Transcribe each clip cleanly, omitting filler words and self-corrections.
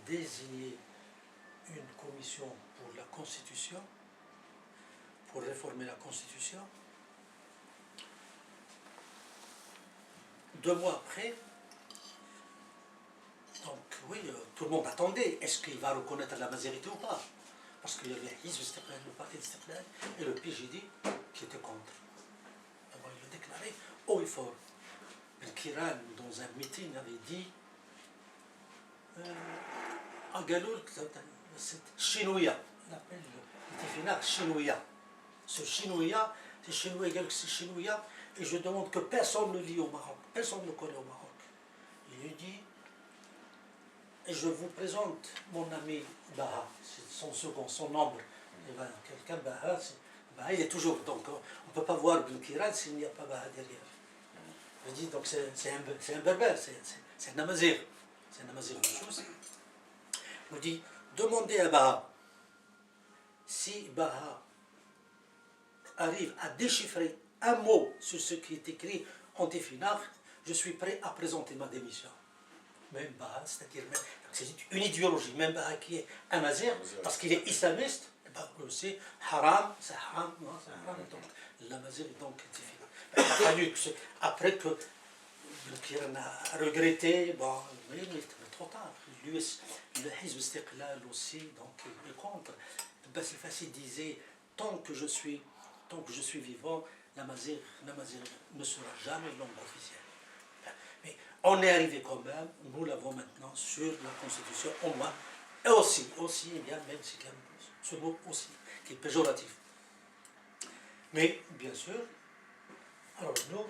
désigné une commission pour la Constitution, pour réformer la Constitution. 2 mois après, donc oui, tout le monde attendait. Est-ce qu'il va reconnaître la majorité ou pas? Parce qu'il y avait Hizb Istiqlal, le parti d'Istiqlal, et le PJD qui était contre. Alors il a déclaré haut et fort. Kiran, dans un meeting, avait dit à Galoul, c'est Chinouya. Il appelle le Chinouya. Ce Chinouya, c'est Chinouya, c'est Chinouya, et je demande que personne ne lit au Maroc. Personne ne le connaît au Maroc. Il lui dit, et je vous présente mon ami Baha, c'est son second, son ombre. Quelqu'un, Baha, il est toujours. Donc on ne peut pas voir Ben Kiran s'il n'y a pas Baha derrière. Je dis, donc c'est un berbère, c'est un amazir. C'est un amazir de chose. Il me dit, demandez à Baha si Baha arrive à déchiffrer un mot sur ce qui est écrit en Tifinagh, je suis prêt à présenter ma démission. Même Baha, c'est-à-dire, c'est une idéologie, même Baha qui est amazir, parce qu'il est islamiste, c'est haram, c'est haram, donc l'amazir est donc Tifinagh. Il a fallu que, après que Kiran a regretté, bon, mais trop tard. Lui, le Hizb Istiqlal aussi, donc il est contre. Bas el-Fassi disait, tant que je suis vivant, l'amazir ne sera jamais langue officielle. Mais on est arrivé quand même, nous l'avons maintenant sur la Constitution, au moins, et aussi, il y a même ce mot aussi, qui est péjoratif. Mais, bien sûr, alors nous,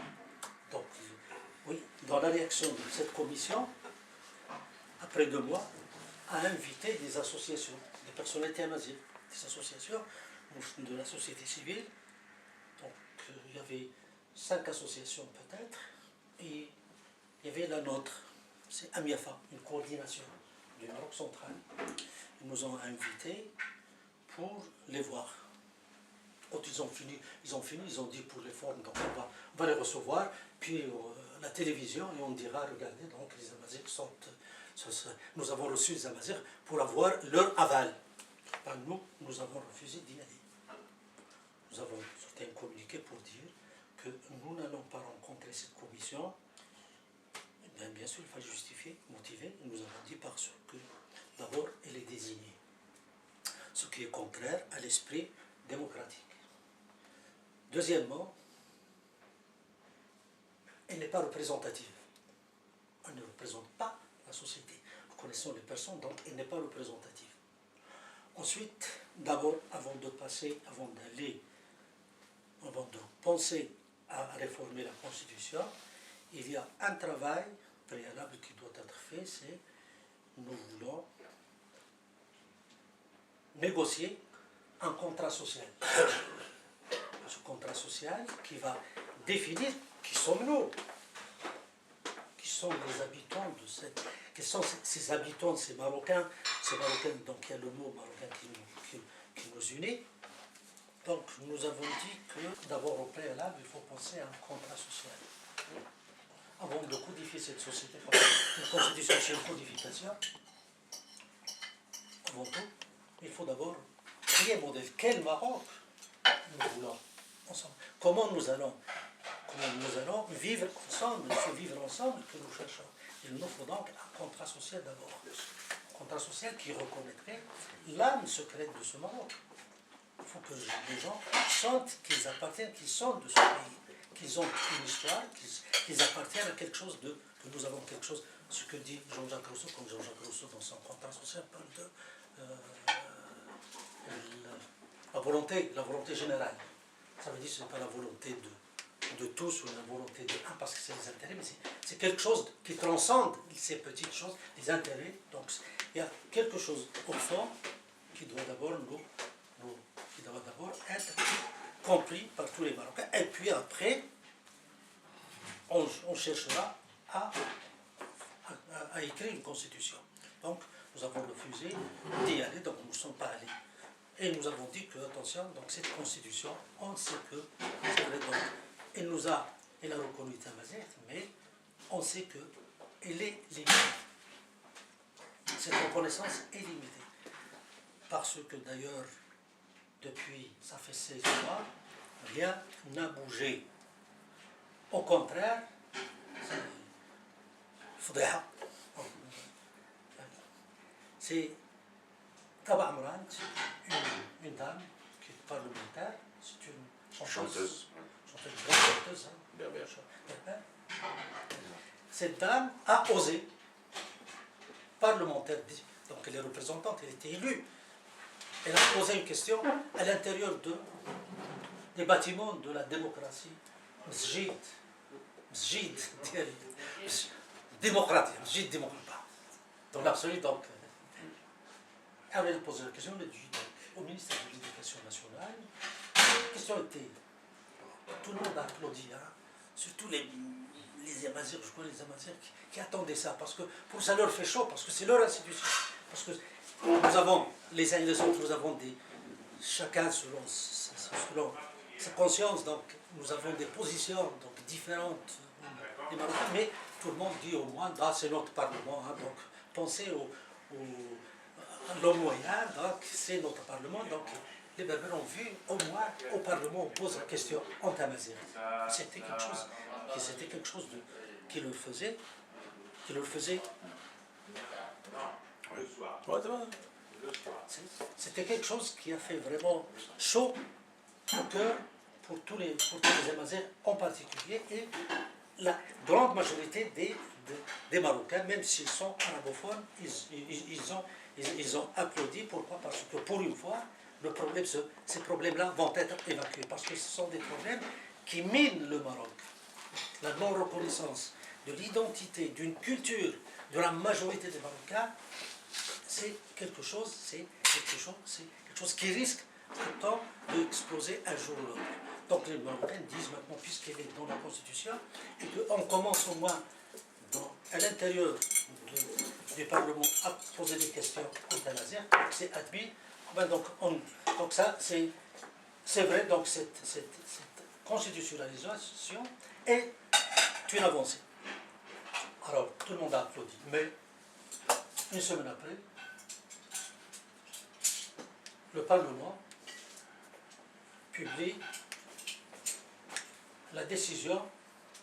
donc, oui, dans la réaction de cette commission, après 2 mois, a invité des associations, des personnalités amazies, des associations de la société civile. Donc, il y avait 5 associations peut-être, et il y avait la nôtre, c'est Amiafa, une coordination du Maroc central. Ils nous ont invités pour les voir. Quand ils ont fini, ils ont dit pour les formes, donc on va les recevoir, puis la télévision, et on dira, regardez, donc les Amazirs sont... nous avons reçu les Amazirs pour avoir leur aval. Ben, nous avons refusé d'y aller. Nous avons sorti un communiqué pour dire que nous n'allons pas rencontrer cette commission. Bien sûr, il fallait justifier, motiver, et nous avons dit parce que, d'abord, elle est désignée. Ce qui est contraire à l'esprit démocratique. Deuxièmement, elle n'est pas représentative. Elle ne représente pas la société. Nous connaissons les personnes, donc elle n'est pas représentative. Ensuite, d'abord, avant de penser à réformer la Constitution, il y a un travail préalable qui doit être fait, c'est nous voulons négocier un contrat social. Ce contrat social qui va définir qui sommes-nous, qui sont les habitants de cette... Quels sont ces habitants, ces Marocains, donc il y a le mot marocain qui nous unit. Donc nous avons dit que d'abord au préalable, il faut penser à un contrat social. Avant de codifier cette société, une constitution c'est une codification, avant tout, il faut d'abord créer un modèle. Quel Maroc nous voulons ensemble? Comment nous allons vivre ensemble? Il faut vivre ensemble que nous cherchons. Il nous faut donc un contrat social d'abord. Un contrat social qui reconnaîtrait l'âme secrète de ce Maroc. Il faut que les gens sentent qu'ils appartiennent, qu'ils sont de ce pays, qu'ils ont une histoire, qu'ils appartiennent à quelque chose que nous avons quelque chose, ce que dit Jean-Jacques Rousseau, comme Jean-Jacques Rousseau dans son contrat social parle de la volonté générale. Ça veut dire que ce n'est pas la volonté de tous ou la volonté de un parce que c'est les intérêts, mais c'est quelque chose qui transcende ces petites choses, les intérêts. Donc il y a quelque chose au fond qui doit d'abord être compris par tous les Marocains. Et puis après, on cherchera à écrire une constitution. Donc nous avons refusé d'y aller, donc nous ne sommes pas allés. Et nous avons dit que, attention, donc cette constitution, on sait que, elle a reconnu Tamazet, mais on sait qu'elle est limitée. cette reconnaissance est limitée. Parce que d'ailleurs, depuis, ça fait 16 mois, rien n'a bougé. Au contraire, c'est Taba Amran, une dame qui est parlementaire, c'est une chanteuse, une grande chanteuse. Cette dame a osé, parlementaire, donc elle est représentante, elle était élue, elle a posé une question à l'intérieur des bâtiments de la démocratie. Masjid démocratique, masjid démocratique. Dans l'absolu, donc, elle a posé la question au ministère de l'Éducation nationale. La question était, tout le monde a applaudi, hein, surtout les Amazirs, je crois les Amazirs qui attendaient ça, parce que pour ça leur fait chaud, parce que c'est leur institution. Parce que nous avons, les uns et les autres, nous avons chacun selon sa conscience, donc nous avons des positions donc, différentes des Marocains, mais tout le monde dit au moins, c'est notre Parlement, hein, donc pensez à l'homme moyen, donc c'est notre Parlement, donc les Berbères ont vu au moins au Parlement on pose la question en tamazight. C'était quelque chose qui leur faisait c'était quelque chose qui a fait vraiment chaud au cœur pour tous les Amazirs en particulier et la grande majorité des Marocains, même s'ils sont arabophones, ils ont applaudi. Pourquoi? Parce que pour une fois, ces problèmes-là vont être évacués. Parce que ce sont des problèmes qui minent le Maroc. La non-reconnaissance de l'identité, d'une culture de la majorité des Marocains, c'est quelque chose qui risque pourtant d'exploser un jour ou l'autre. Donc les Marocains disent maintenant, puisqu'elle est dans la Constitution, et qu'on commence au moins à l'intérieur du Parlement à poser des questions en tamazight, c'est admis. Ben donc ça, c'est vrai, donc cette constitutionnalisation est une avancée. Alors, tout le monde a applaudi, mais une semaine après, le Parlement publie la décision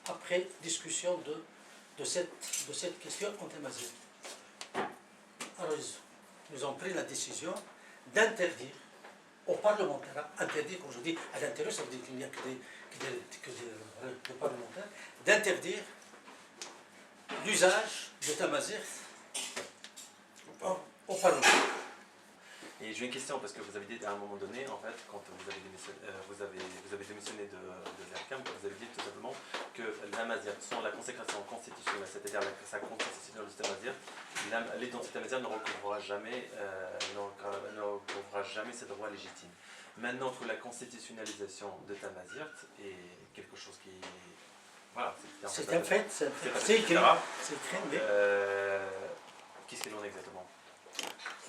après discussion de cette question en tamazight. Alors, ils ont pris la décision d'interdire aux parlementaires, interdire, comme je dis, à l'intérieur, ça veut dire qu'il n'y a que des parlementaires, d'interdire l'usage de tamazight au Parlement. Et j'ai une question, parce que vous avez dit à un moment donné, en fait, quand vous avez démissionné de l'ERCAM, vous avez dit tout simplement que l'Amazirt, sans la consécration constitutionnelle, c'est-à-dire sa constitutionnalité Amazirt, l'identité Amazirt ne recouvrira jamais ses droits légitimes. Maintenant que la constitutionnalisation de Tamazirt est quelque chose qui... Voilà, c'est un fait, c'est écrit. Qu'est-ce qu'il en est exactement?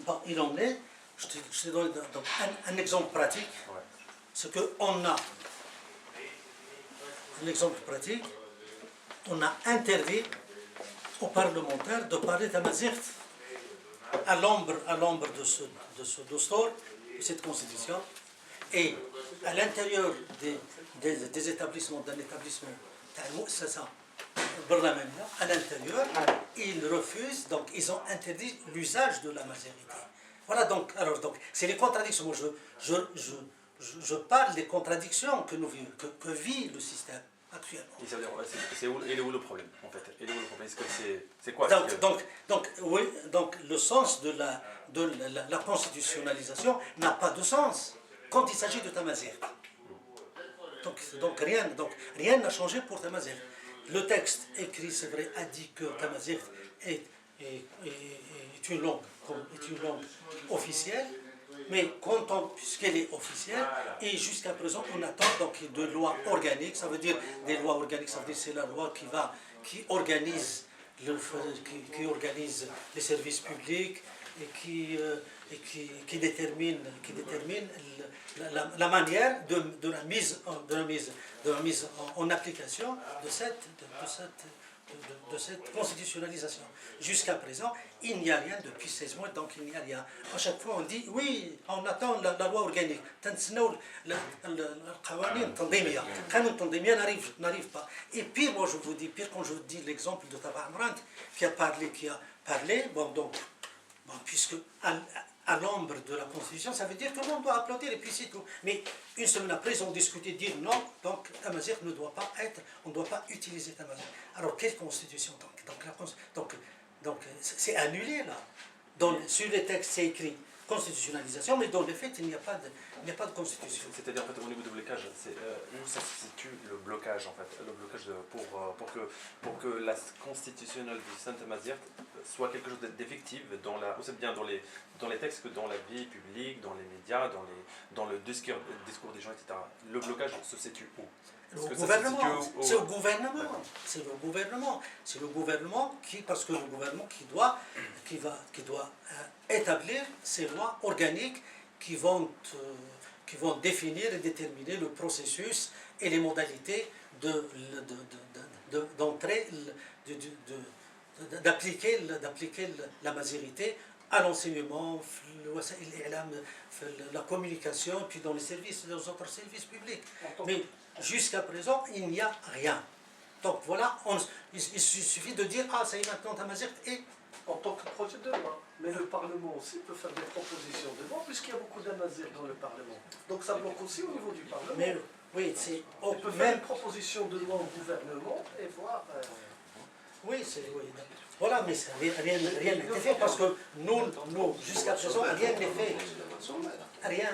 Bon, il en est, je te donne donc un exemple pratique. Ouais. C'est qu'on a un exemple pratique, on a interdit aux parlementaires de parler tamazight à l'ombre de ce dostor, de cette constitution, et à l'intérieur des établissements, d'un établissement, c'est ça, à l'intérieur, ils refusent, donc ils ont interdit l'usage de la mazérité. Voilà, donc c'est les contradictions. Moi, je parle des contradictions que vit le système actuellement. Et ça veut dire, il est où le problème, en fait? Il est où le problème? Est-ce que c'est quoi? Donc, le sens de la constitutionnalisation n'a pas de sens quand il s'agit de tamazight. Donc rien n'a changé pour tamazight. Le texte écrit, c'est vrai, a dit que tamazight est une langue officielle, mais puisqu'elle est officielle, et jusqu'à présent on attend donc de lois organiques, ça veut dire des lois organiques, ça veut dire c'est la loi qui organise les services publics, qui détermine la manière de la mise en application de cette constitutionnalisation. Jusqu'à présent, il n'y a rien depuis 16 mois, donc il n'y a rien. À chaque fois, on dit, oui, on attend la loi organique. N'arrive pas. Et pire, moi je vous dis, pire quand je vous dis l'exemple de Tabar Amrant, qui a parlé, puisque à l'ombre de la Constitution, ça veut dire que l'on doit applaudir et puis c'est tout. Mais une semaine après, ils ont discuté, dire non, donc Tamazight ne doit pas être, on ne doit pas utiliser Tamazight. Alors quelle Constitution donc c'est annulé là. Sur les textes, c'est écrit constitutionnalisation, mais dans les faits, il n'y a pas de constitution. C'est-à-dire en fait au niveau du blocage, où ça se situe le blocage en fait, le blocage pour que la constitutionnelle du Saint-Tamazight soit quelque chose d'effectif aussi bien dans les textes que dans la vie publique, dans les médias, dans le discours des gens, etc. Le blocage se situe où? C'est le gouvernement. C'est le gouvernement parce que le gouvernement qui doit établir ces lois organiques qui vont définir et déterminer le processus et les modalités d'entrée, d'appliquer la majorité à l'enseignement, la communication, puis dans les autres services publics. Mais jusqu'à présent, il n'y a rien. Donc voilà, il suffit de dire, ah, ça y est maintenant, Tamazight est en tant que projet de loi. Mais le Parlement aussi peut faire des propositions de loi, puisqu'il y a beaucoup d'Amazirs dans le Parlement. Donc ça bloque aussi au niveau du Parlement. Mais, oui, c'est... On peut faire une proposition de loi au gouvernement et voir... Oui, c'est... Oui. Voilà, mais rien n'est fait, parce que nous jusqu'à présent, rien n'est fait. Rien.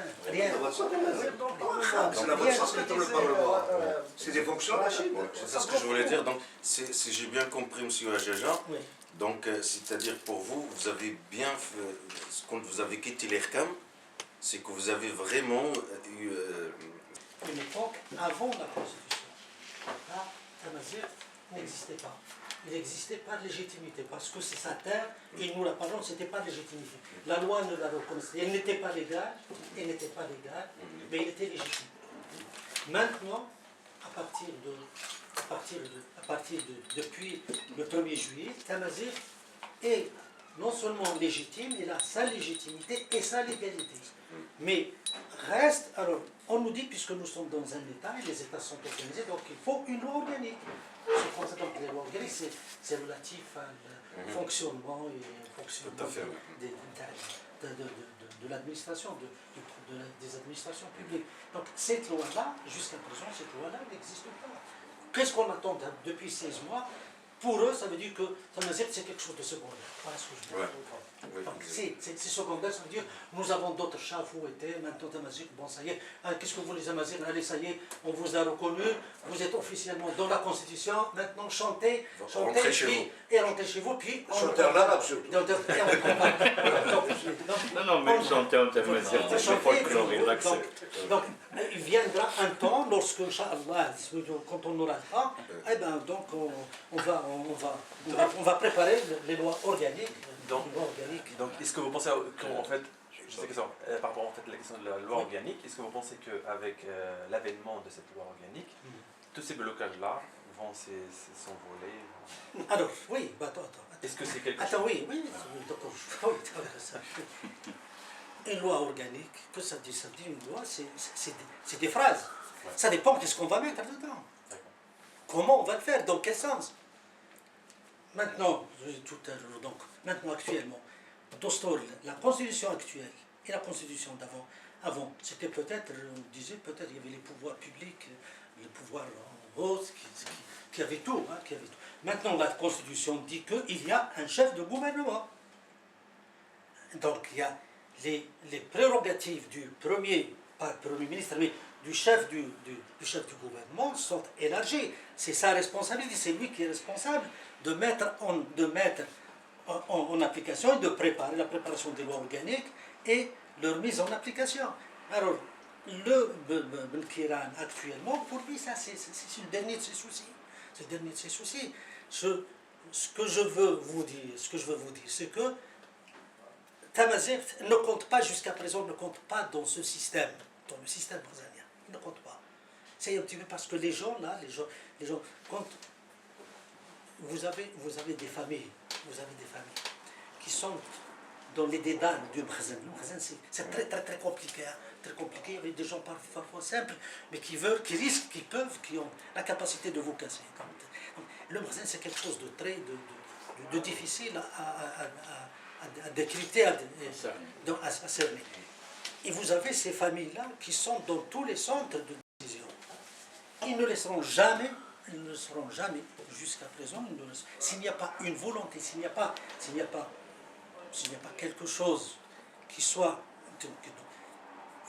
C'est des fonctions. C'est ça ce que je voulais dire. Donc, si j'ai bien compris, M. Ajaja, Oui. donc, c'est-à-dire pour vous, vous avez bien fait, quand vous avez quitté l'ERCAM, c'est que vous avez vraiment eu... Une époque avant la Constitution. Là, Tamazight n'existait pas. Il existait par légitimité, parce que c'est sa terre, et nous la parlons, c'était pas légitimité. La loi ne la reconnaissait. Elle n'était pas légale, mais il était légitime. Maintenant, depuis le 1er juillet, Tamazight est non seulement légitime, il a sa légitimité et sa légalité. Mais reste, alors, on nous dit, puisque nous sommes dans un État, et les États sont organisés, donc il faut une loi organique. C'est comme ça, donc les lois organiques, c'est relatif au fonctionnement de l'administration, des administrations publiques. Donc cette loi-là, jusqu'à présent, cette loi-là n'existe pas. Qu'est-ce qu'on attend depuis 16 mois? Pour eux, ça veut dire que Tamazight, c'est quelque chose de secondaire. Voilà ce que je veux dire. Donc c'est secondaire, ça veut dire nous avons d'autres chats fouettés, maintenant Tamazight, bon ça y est, qu'est-ce que vous les Amazirs? Allez, ça y est, on vous a reconnu, vous êtes officiellement dans la Constitution, maintenant chantez, et rentrez chez vous, puis on... Chanteur là, surtout. Non, mais chanter en Tamazight, c'est folklore, il l'accepte. Donc, il viendra un temps, lorsque, Inch'Allah, quand on aura le temps, eh bien, donc, on va préparer les lois organiques. Donc, est-ce que vous pensez qu'en fait, je sais que ça, par rapport en fait, à la question de la loi organique, est-ce que vous pensez qu'avec l'avènement de cette loi organique, tous ces blocages-là vont s'envoler? Alors, oui, attends. Est-ce que c'est quelque chose? Attends, oui, d'accord. Une loi organique, que ça dit une loi, c'est des phrases. Ouais. Ça dépend de ce qu'on va mettre dedans. Comment on va le faire, dans quel sens? Maintenant, maintenant actuellement, la constitution actuelle et la constitution avant, c'était peut-être, on disait peut-être il y avait les pouvoirs publics, les pouvoirs en haut, qui avaient tout, Maintenant, la constitution dit qu'il y a un chef de gouvernement. Donc, il y a les prérogatives du pas Premier ministre, mais du chef du gouvernement sont élargies. C'est sa responsabilité, c'est lui qui est responsable de mettre en application et de préparer la préparation des lois organiques et leur mise en application. Alors, le Ben Kiran actuellement, pour lui, ça c'est le dernier de ses soucis. C'est le dernier de ses soucis. Ce que je veux vous dire, c'est que Tamazight ne compte pas jusqu'à présent, ne compte pas dans ce système, dans le système brésilien. Il ne compte pas. C'est un petit peu parce que les gens, là, les gens quand vous avez des familles, qui sont dans les dédales du Brésil. Le Brésil, c'est très, très, très compliqué. Hein, très compliqué. Il y a des gens parfois simples, mais qui risquent, qui ont la capacité de vous casser. Donc, le Brésil, c'est quelque chose de très de difficile à décrypter, à cerner. Et vous avez ces familles-là qui sont dans tous les centres de décision. Ils ne le seront jamais, jusqu'à présent, s'il n'y a pas une volonté, s'il n'y a pas quelque chose qui soit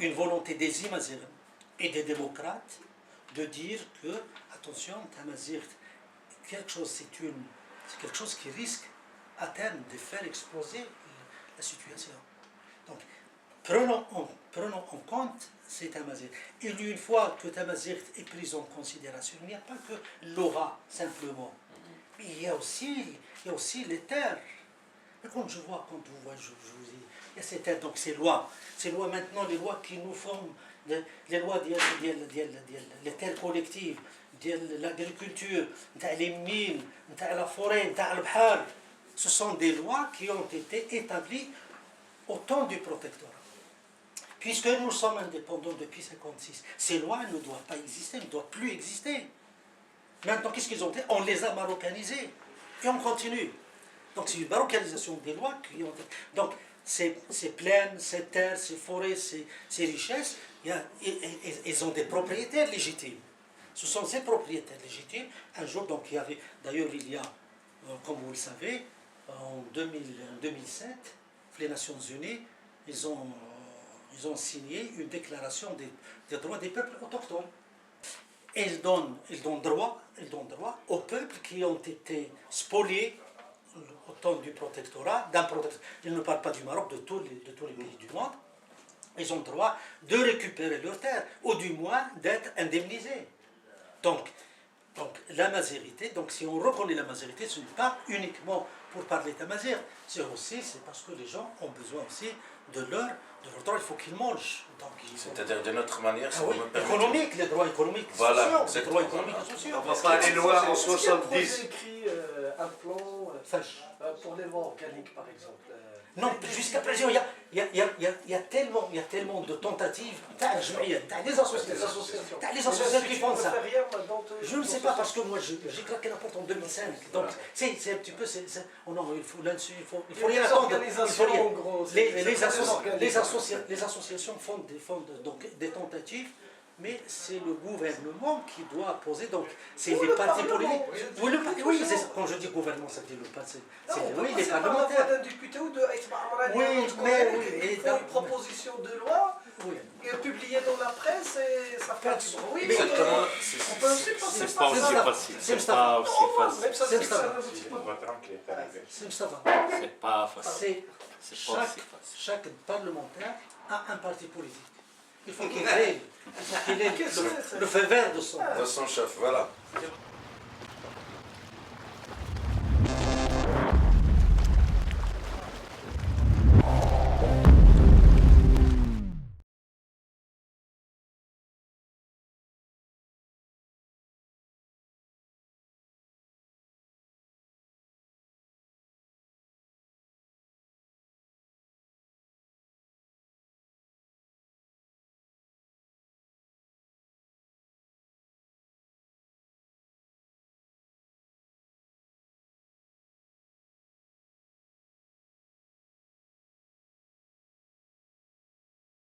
une volonté des Imazirs et des démocrates de dire que, attention, Tamazirt, c'est quelque chose qui risque à terme de faire exploser la situation. Donc, prenons en compte ces Tamazirt. Et une fois que Tamazirt est prise en considération, il n'y a pas que l'aura simplement, mais il y a aussi les terres. Mais quand vous voyez, je vous dis, il y a ces terres, donc ces lois maintenant, les lois qui nous forment, les lois les terres collectives, l'agriculture, les mines, la forêt, le bhar, ce sont des lois qui ont été établies au temps du protectorat. Puisque nous sommes indépendants depuis 1956, ces lois ne doivent pas exister, ne doivent plus exister. Maintenant, qu'est-ce qu'ils ont fait? On les a marocanisées et on continue. Donc c'est une marocanisation des lois qui ont été... Donc ces plaines, ces terres, ces forêts, ces richesses, ils ont des propriétaires légitimes. Ce sont ces propriétaires légitimes. Un jour, donc il y avait... D'ailleurs, il y a, comme vous le savez, en 2007, les Nations Unies, ils ont signé une déclaration des droits des peuples autochtones. Et ils donnent droit aux peuples qui ont été spoliés au temps du protectorat, ils ne parlent pas du Maroc, de tous les pays du monde. Ils ont le droit de récupérer leurs terres, ou du moins d'être indemnisés. Donc la mazérité, donc si on reconnaît la mazérité, ce n'est pas uniquement pour parler d'amazir, c'est parce que les gens ont besoin aussi de leur droit, il faut qu'ils mangent. C'est-à-dire de notre manière, si vous me permettez. Économique, les droits économiques et Voilà, sociaux. Les droits économiques et sociaux. On va pas aller loin en 70. Écrit un plan pour les lois organiques, par exemple. Non, jusqu'à présent, il y a tellement de tentatives, les associations qui font ça. Je ne sais pas, parce que moi, j'ai claqué la porte en 2005. Donc, c'est un petit peu... il faut rien attendre. Les associations font des tentatives, mais c'est le gouvernement qui doit poser, donc c'est les partis politiques. Oui, quand je dis gouvernement, ça dit le parti. Les parlementaires. D'un député ou de oui, mais il faut une proposition de loi publiée dans la presse et ça fait du bruit. Exactement. On peut aussi passer C'est pas aussi facile. C'est pas aussi facile. Même ça, c'est que ça n'aboutit pas. C'est pas facile. Chaque parlementaire a un parti politique. Il faut qu'il ait le feu vert de son De son chef, voilà.